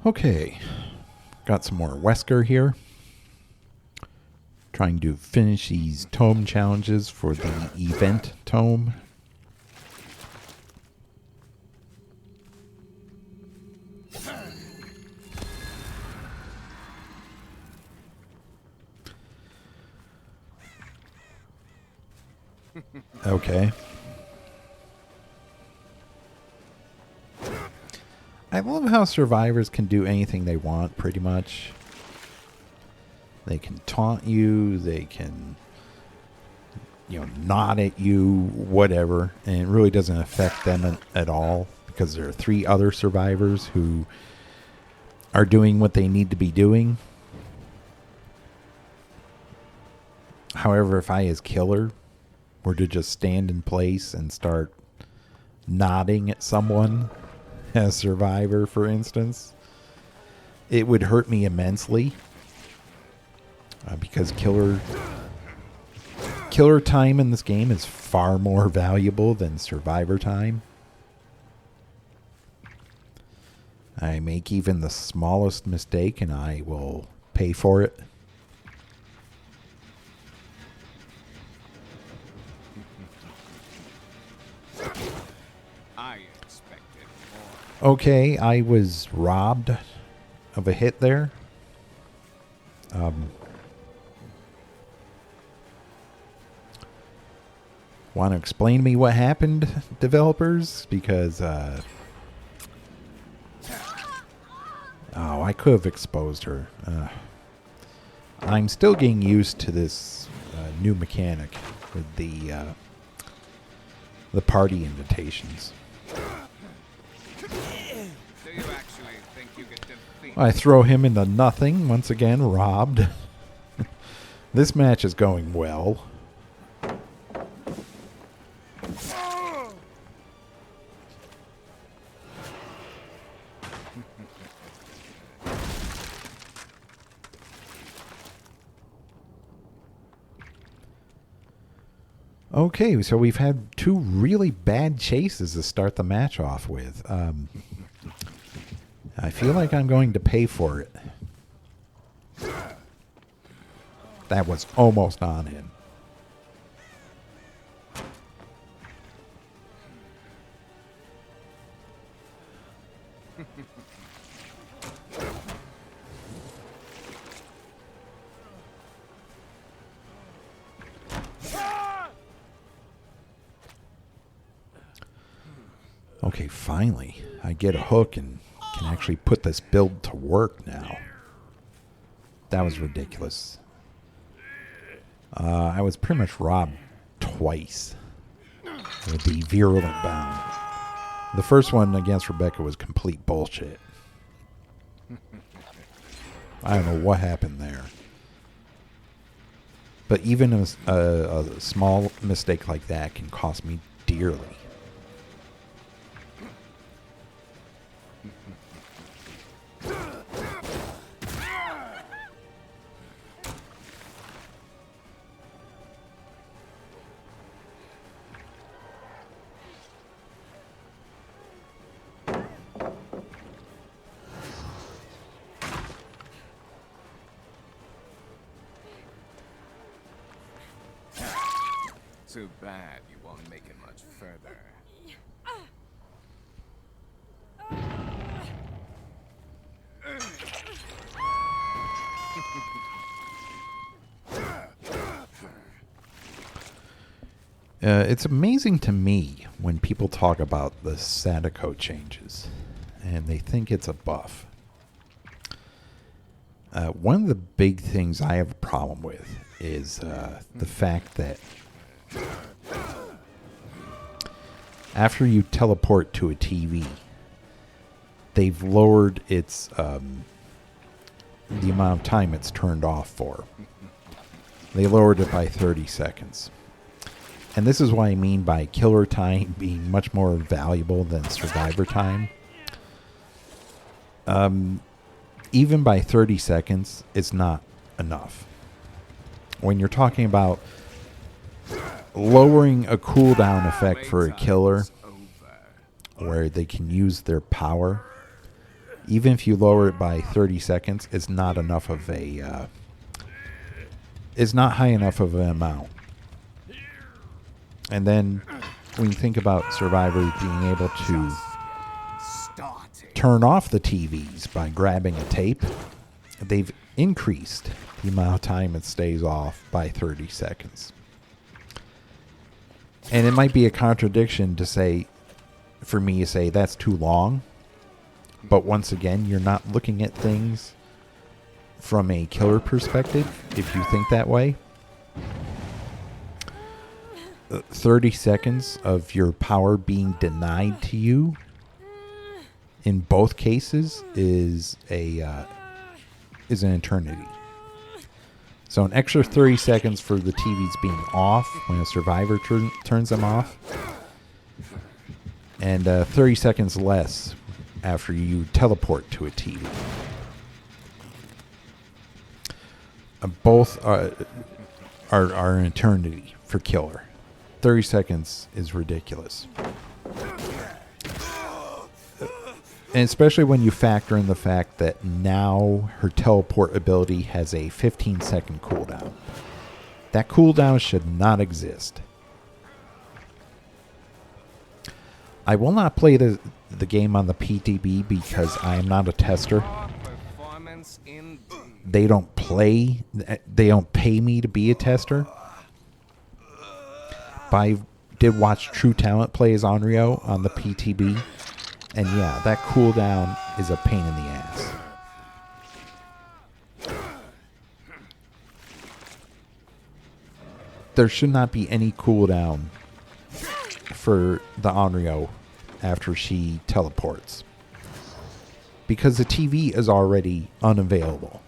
Okay, got some more Wesker here. Trying to finish these tome challenges for the event tome. Okay. I love how survivors can do anything they want, pretty much. They can taunt you, they can, nod at you, whatever, and it really doesn't affect them at all because there are 3 other survivors who are doing what they need to be doing. However, if I, as killer, were to just stand in place and start nodding at someone, as survivor, for instance, it would hurt me immensely. Because killer time in this game is far more valuable than survivor time. I make even the smallest mistake and I will pay for it. I expected more. Okay, I was robbed of a hit there. Want to explain to me what happened, developers? Because, I could have exposed her. I'm still getting used to this new mechanic with the party invitations. Do you actually think you can defeat? I throw him into nothing, once again, robbed. This match is going well. Okay, so we've had 2 really bad chases to start the match off with. I feel like I'm going to pay for it. That was almost on him. Okay, finally, I get a hook and can actually put this build to work now. That was ridiculous. I was pretty much robbed twice with the virulent bound. The first one against Rebecca was complete bullshit. I don't know what happened there. But even a small mistake like that can cost me dearly. Too bad you won't make it much further. It's amazing to me when people talk about the Sadako changes and they think it's a buff. One of the big things I have a problem with is the fact that after you teleport to a TV, they've lowered its the amount of time it's turned off for. They lowered it by 30 seconds. And this is what I mean by killer time being much more valuable than survivor time. Even by 30 seconds, it's not enough. When you're talking about lowering a cooldown effect for a killer where they can use their power, even if you lower it by 30 seconds, it's not enough of a... it's not high enough of an amount. And then when you think about survivors being able to turn off the TVs by grabbing a tape, they've increased the amount of time it stays off by 30 seconds. And it might be a contradiction to say, for me to say that's too long. But once again, you're not looking at things from a killer perspective if you think that way. 30 seconds of your power being denied to you in both cases is an eternity. So an extra 30 seconds for the TVs being off when a survivor turns them off, and 30 seconds less after you teleport to a TV. Both are an eternity for killer. 30 seconds is ridiculous. And especially when you factor in the fact that now her teleport ability has a 15-second cooldown. That cooldown should not exist. I will not play the game on the PTB because I am not a tester. They don't pay me to be a tester. But I did watch True Talent play as Onryo on the PTB. And yeah, that cooldown is a pain in the ass. There should not be any cooldown for the Onryo after she teleports. Because the TV is already unavailable.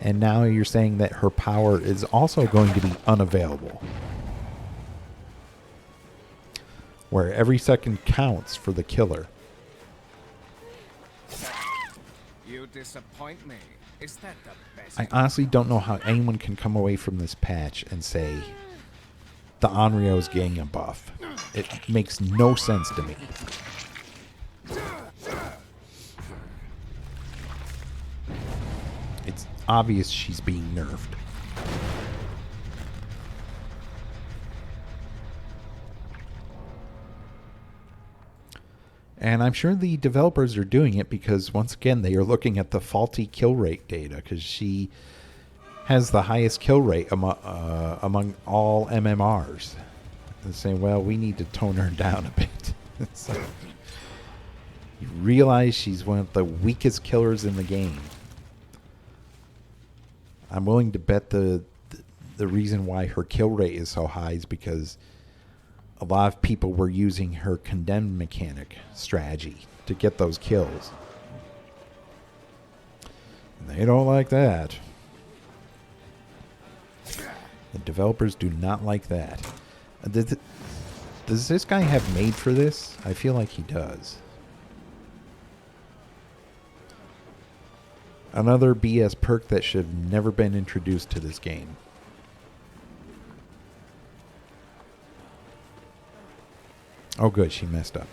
And now you're saying that her power is also going to be unavailable. Where every second counts for the killer. You disappoint me. Is that the best? I honestly don't know how anyone can come away from this patch and say the Onryo is getting a buff. It makes no sense to me. It's obvious she's being nerfed. And I'm sure the developers are doing it because, once again, they are looking at the faulty kill rate data because she has the highest kill rate among all MMRs. And saying, well, we need to tone her down a bit. So you realize she's one of the weakest killers in the game. I'm willing to bet the reason why her kill rate is so high is because a lot of people were using her condemned mechanic strategy to get those kills. And they don't like that. The developers do not like that. Does this guy have made for this? I feel like he does. Another BS perk that should have never been introduced to this game. Oh, good. She messed up.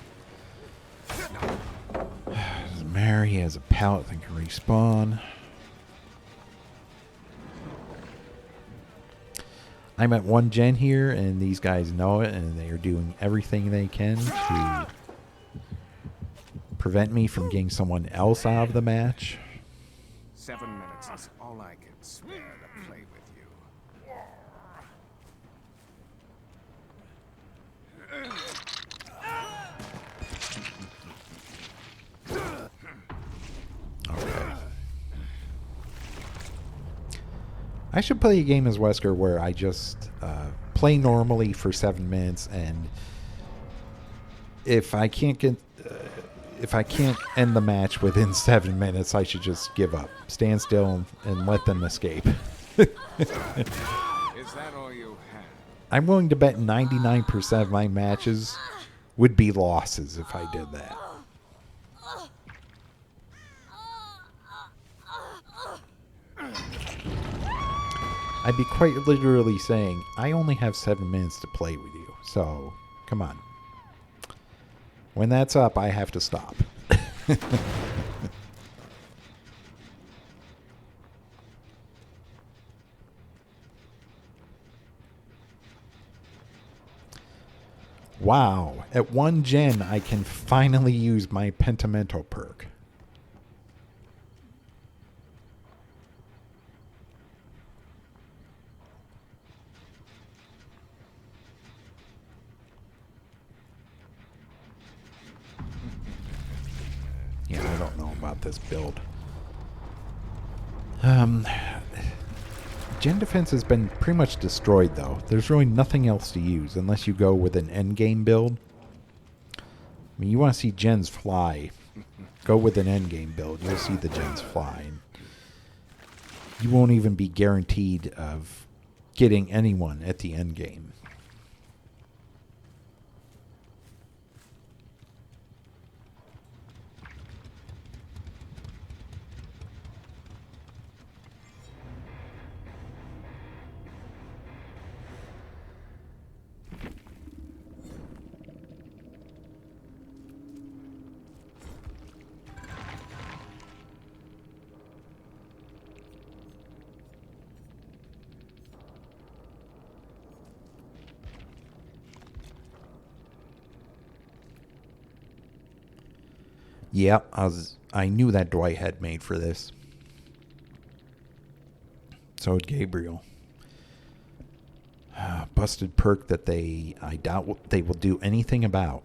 Mary has a pallet that can respawn. I'm at 1 gen here, and these guys know it, and they are doing everything they can to prevent me from getting someone else out of the match. 7 minutes is all I can spare to play with you. Okay. I should play a game as Wesker where I just play normally for 7 minutes, and if I can't end the match within 7 minutes, I should just give up, stand still, and let them escape. Is that all you have? I'm willing to bet 99% of my matches would be losses if I did that. I'd be quite literally saying, I only have 7 minutes to play with you, so come on. When that's up, I have to stop. Wow. At 1 gen, I can finally use my Pentimento perk. Yeah, I don't know about this build. Gen defense has been pretty much destroyed, though. There's really nothing else to use unless you go with an endgame build. I mean, you want to see gens fly. Go with an endgame build. You'll see the gens fly. You won't even be guaranteed of getting anyone at the endgame. Yeah, I knew that Dwight had made for this. So did Gabriel. Busted perk that I doubt they will do anything about.